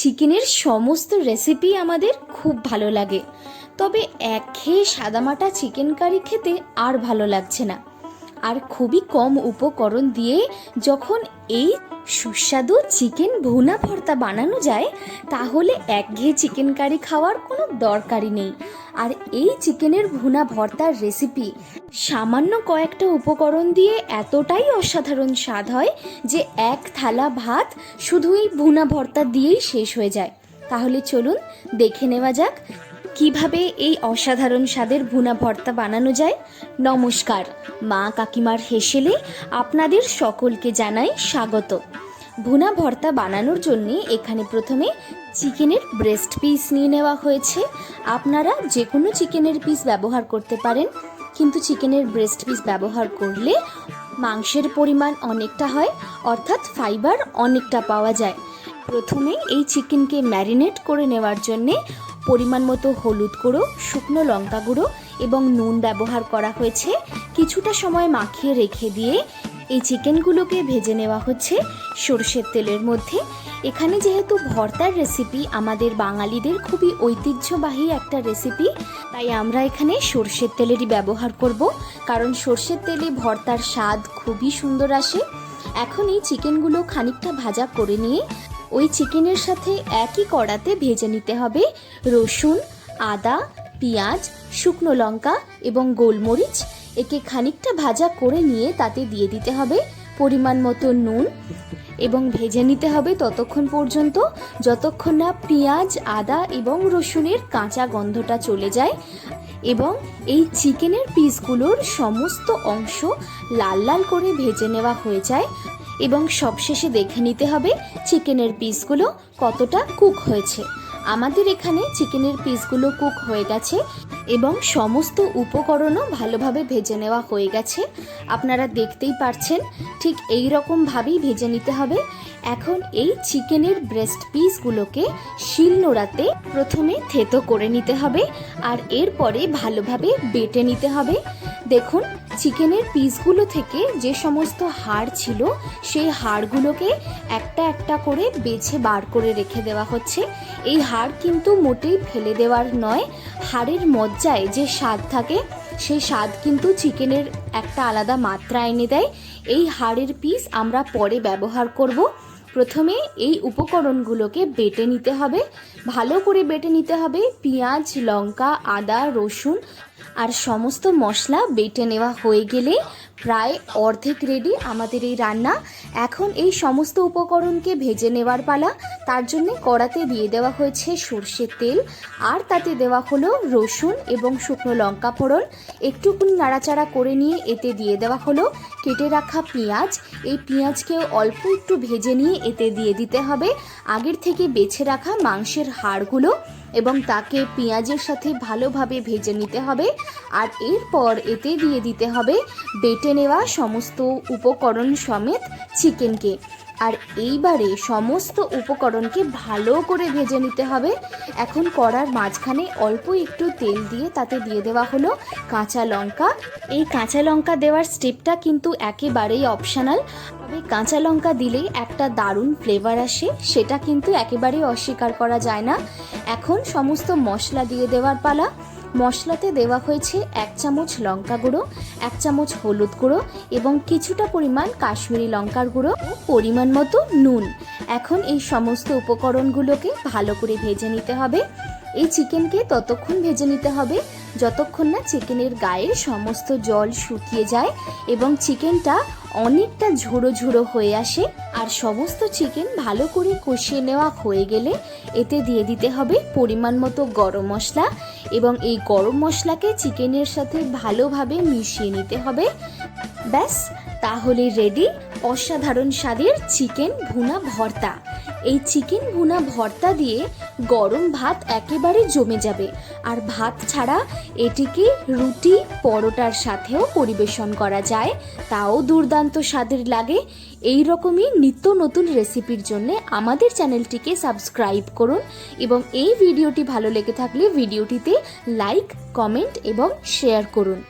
চিকেনের সমস্ত রেসিপি আমাদের খুব ভালো লাগে, তবে একঘেয়ে সাদামাটা চিকেন কারি খেতে আর ভালো লাগছে না। আর খুবই কম উপকরণ দিয়ে যখন এই সুস্বাদু চিকেন ভুনা ভর্তা বানানো যায়, তাহলে একঘেয়ে চিকেন কারি খাওয়ার কোনো দরকারই নেই। আর এই চিকেনের ভুনা ভর্তার রেসিপি সামান্য কয়েকটা উপকরণ দিয়ে এতটাই অসাধারণ স্বাদ হয় যে এক থালা ভাত শুধু এই ভুনা ভর্তা দিয়েই শেষ হয়ে যায়। তাহলে চলুন দেখে নেওয়া যাক কিভাবে এই অসাধারণ স্বাদের ভুনা ভর্তা বানানো যায়। নমস্কার, মা কাকিমার হেসেলে আপনাদের সকলকে জানাই স্বাগত। ভুনা ভর্তা বানানোর জন্য এখানে প্রথমে চিকেনের ব্রেস্ট পিস নিয়ে নেওয়া হয়েছে। আপনারা যে কোনো চিকেনের পিস ব্যবহার করতে পারেন, কিন্তু চিকেনের ব্রেস্ট পিস ব্যবহার করলে মাংসের পরিমাণ অনেকটা হয়, অর্থাৎ ফাইবার অনেকটা পাওয়া যায়। প্রথমে এই চিকেনকে ম্যারিনেট করে নেওয়ার জন্যে পরিমাণ মতো হলুদ গুঁড়ো, শুকনো লঙ্কা গুঁড়ো এবং নুন ব্যবহার করা হয়েছে। কিছুটা সময় মাখিয়ে রেখে দিয়ে এই চিকেনগুলোকে ভেজে নেওয়া হচ্ছে সরষের তেলের মধ্যে। এখানে যেহেতু ভর্তার রেসিপি আমাদের বাঙালিদের খুবই ঐতিহ্যবাহী একটা রেসিপি, তাই আমরা এখানে সরষের তেলেরই ব্যবহার করব, কারণ সরষের তেলে ভর্তার স্বাদ খুবই সুন্দর আসে। এখন এই চিকেনগুলো খানিকটা ভাজা করে নিয়ে ওই চিকেনের সাথে একই কড়াতে ভেজে নিতে হবে রসুন, আদা, পেঁয়াজ, শুকনো লঙ্কা এবং গোলমরিচ। একে খানিকটা ভাজা করে নিয়ে তাতে দিয়ে দিতে হবে পরিমাণ মতো নুন এবং ভেজে নিতে হবে ততক্ষণ পর্যন্ত যতক্ষণ না পেঁয়াজ, আদা এবং রসুনের কাঁচা গন্ধটা চলে যায় এবং এই চিকেনের পিসগুলোর সমস্ত অংশ লাল লাল করে ভেজে নেওয়া হয়ে যায়। এবং সবশেষে দেখে নিতে হবে চিকেনের পিসগুলো কতটা কুক হয়েছে। আমাদের এখানে চিকেনের পিসগুলো কুক হয়ে গেছে এবং সমস্ত উপকরণও ভালোভাবে ভেজে নেওয়া হয়ে গেছে। আপনারা দেখতেই পারছেন, ঠিক এই রকমভাবেই ভেজে নিতে হবে। এখন এই চিকেনের ব্রেস্ট পিসগুলোকে শিলনোড়াতে প্রথমে থেতো করে নিতে হবে আর এরপরে ভালোভাবে বেটে নিতে হবে। দেখুন, চিকেনের পিসগুলো থেকে যে সমস্ত হাড় ছিল সেই হাড়গুলোকে একটা একটা করে বেছে বার করে রেখে দেওয়া হচ্ছে। এই হাড় কিন্তু মোটেই ফেলে দেওয়ার নয়। হাড়ের মজ্জায় যে স্বাদ থাকে সেই স্বাদ কিন্তু চিকেনের একটা আলাদা মাত্রা এনে দেয়। এই হাড়ের পিস আমরা পরে ব্যবহার করব। প্রথমে এই উপকরণগুলোকে বেটে নিতে হবে, ভালো করে বেটে নিতে হবে। পেঁয়াজ, লঙ্কা, আদা, রসুন আর সমস্ত মশলা বেটে নেওয়া হয়ে গেলে প্রায় অর্ধেক রেডি আমাদের এই রান্না। এখন এই সমস্ত উপকরণকে ভেজে নেওয়ার পালা। তার জন্য কড়াতে দিয়ে দেওয়া হয়েছে সরষের তেল আর তাতে দেওয়া হলো রসুন এবং শুকনো লঙ্কা ফোড়ন। একটুকুনি নাড়াচাড়া করে নিয়ে এতে দিয়ে দেওয়া হলো কেটে রাখা পেঁয়াজ। এই পেঁয়াজকেও অল্প একটু ভেজে নিয়ে এতে দিয়ে দিতে হবে আগের থেকে বেছে রাখা মাংসের হাড়গুলো এবং তাকে পেঁয়াজের সাথে ভালোভাবে ভেজে নিতে হবে। আর এরপর এতে দিয়ে দিতে হবে বেটে নেওয়া সমস্ত উপকরণ সমেত চিকেনকে। আর এইবারে সমস্ত উপকরণকে ভালো করে ভেজে নিতে হবে। এখন কড়ার মাঝখানে অল্প একটু তেল দিয়ে তাতে দিয়ে দেওয়া হলো কাঁচা লঙ্কা। এই কাঁচা লঙ্কা দেওয়ার স্টেপটা কিন্তু একেবারেই অপশনাল, তবে কাঁচা লঙ্কা দিলেই একটা দারুণ ফ্লেভার আসে, সেটা কিন্তু একেবারেই অস্বীকার করা যায় না। এখন সমস্ত মশলা দিয়ে দেওয়ার পালা। মশলাতে দেওয়া হয়েছে 1 চামচ লঙ্কা গুঁড়ো, 1 চামচ হলুদ গুঁড়ো এবং কিছুটা পরিমাণ কাশ্মীরি লঙ্কার গুঁড়ো ও পরিমাণ মতো নুন। এখন এই সমস্ত উপকরণগুলোকে ভালো করে ভেজে নিতে হবে। এই চিকেনকে ততক্ষণ ভেজে নিতে হবে যতক্ষণ না চিকেনের গায়ে সমস্ত জল শুকিয়ে যায় এবং চিকেনটা অনেকটা ঝুড়ো ঝুড়ো হয়ে আসে। আর সমস্ত চিকেন ভালো করে কষিয়ে নেওয়া হয়ে গেলে এতে দিয়ে দিতে হবে পরিমাণ মতো গরম মশলা এবং এই গরম মশলাকে চিকেনের সাথে ভালোভাবে মিশিয়ে নিতে হবে। ব্যাস, তাহলে রেডি অসাধারণ স্বাদের চিকেন ভুনা ভর্তা। এই চিকেন ভুনা ভর্তা দিয়ে গরম ভাত একেবারে জমে যাবে। আর ভাত ছাড়া এটিকে রুটি, পরোটার সাথেও পরিবেশন করা যায়, তাও দুর্দান্ত স্বাদের লাগে। এই রকমই নিত্য নতুন রেসিপির জন্য আমাদের চ্যানেলটিকে সাবস্ক্রাইব করুন এবং এই ভিডিওটি ভালো লেগে থাকলে ভিডিওটিতে লাইক, কমেন্ট এবং শেয়ার করুন।